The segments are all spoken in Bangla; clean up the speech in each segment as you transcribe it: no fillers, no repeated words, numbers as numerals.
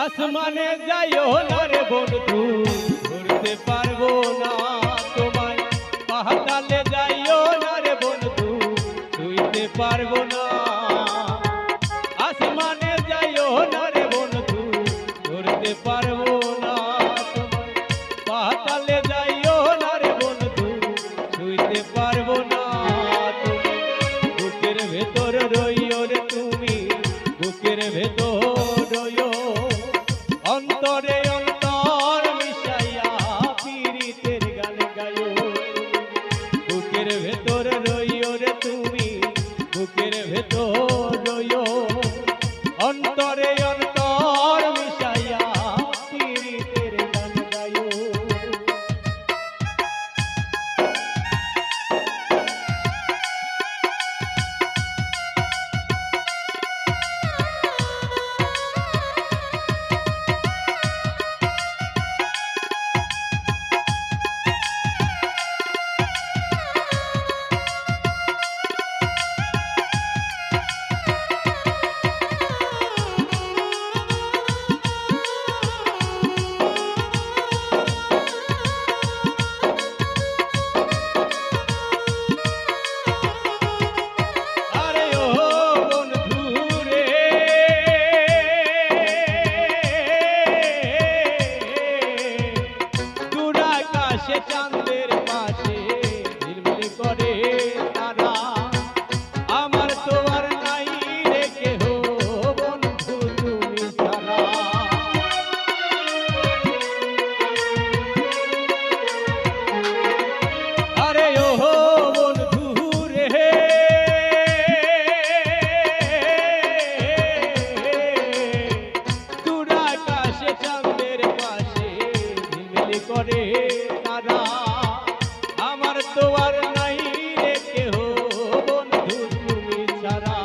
আসমানে যাইও না রে বন্ধু, ধরতে পারবো না তোমায়। পাতালে যাইও না রে বন্ধু, ছুঁইতে পারবো না। আসমানে যাইও না রে বন্ধু, ধরতে পারবো না তোমায়। পাতালে যাইও না রে বন্ধু, ছুঁইতে পারবো না। বুকের ভেতর রইও রে তুমি, বুকের ভেতর রইও, অন্তরে অন্তর মিশাইয়া পীড়িতের গান গায়ো। বুকের ভেতর রইও রে তুমি, বুকের ভেতর রইও, অন্তরে অন্তর মিশাইয়া পীড়িতের গান গায়ো। চাঁদের পাশে ঝিলমিল করে তারা, আমার তো আর নাই রে কেহ বন্ধু তুমি ছাড়া। আরে ও বন্ধু রে, দূর আকাশে চাঁদের পাশে ঝিলমিল করে তারা, আমার তো আর নাই রে কেহ বন্ধু তুমি ছাড়া।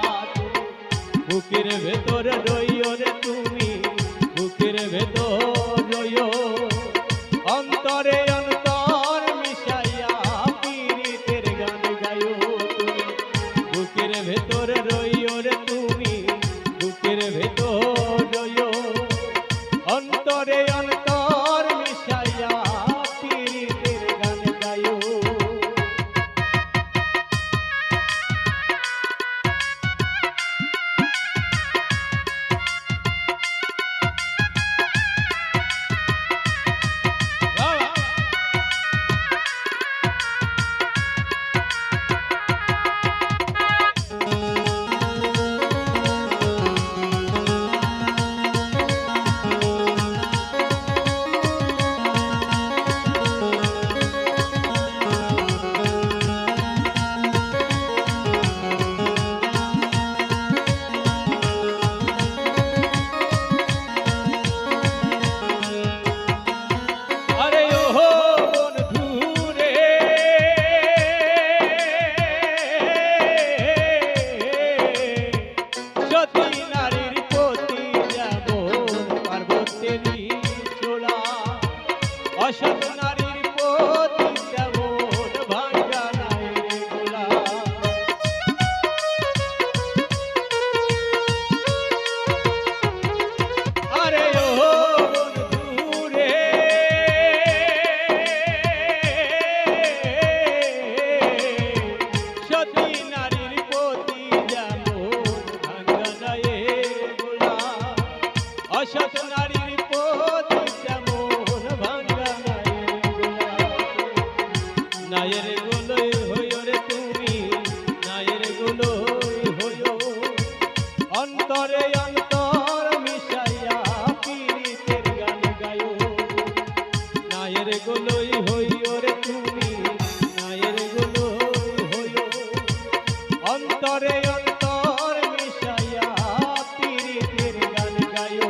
বুকের ভেতর রইও রে তুমি, বুকের ভেতর রইও, অন্তরে অন্তর মিশাইয়া পীড়িতের গান গায়ো। তুমি বুকের ভেতর রইও রে তুমি, বুকের ভেতর রইও, অন্তরে অন্তর মিশাইয়া পীড়িতের গান গায়ো। অসৎ নারীর প্রতি যেমন ভাঙ্গা নাই রে গোলা। আরে ও বন্ধু রে, সতী নারীর প্রতি যেমন ভাঙ্গা নাই রে গোলা, অসৎ নারীর প্রতি নায়ের গোলই হইও রে তুমি, নায়ের গোলই হইও, অন্তরে অন্তর মিশাইয়া পীড়িতের গান গায়ো। নায়ের গোলই হইও রে তুমি, নায়ের গোলই হইও, অন্তরে অন্তর মিশাইয়া পীড়িতের গান গায়ো।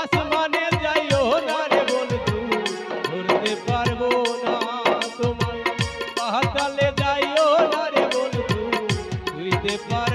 আসমানে যাইও না রে বন্ধু, ধরতে পারবো না তোমায়। পাতালে যাইও না রে বন্ধু, ছুঁইতে পারবো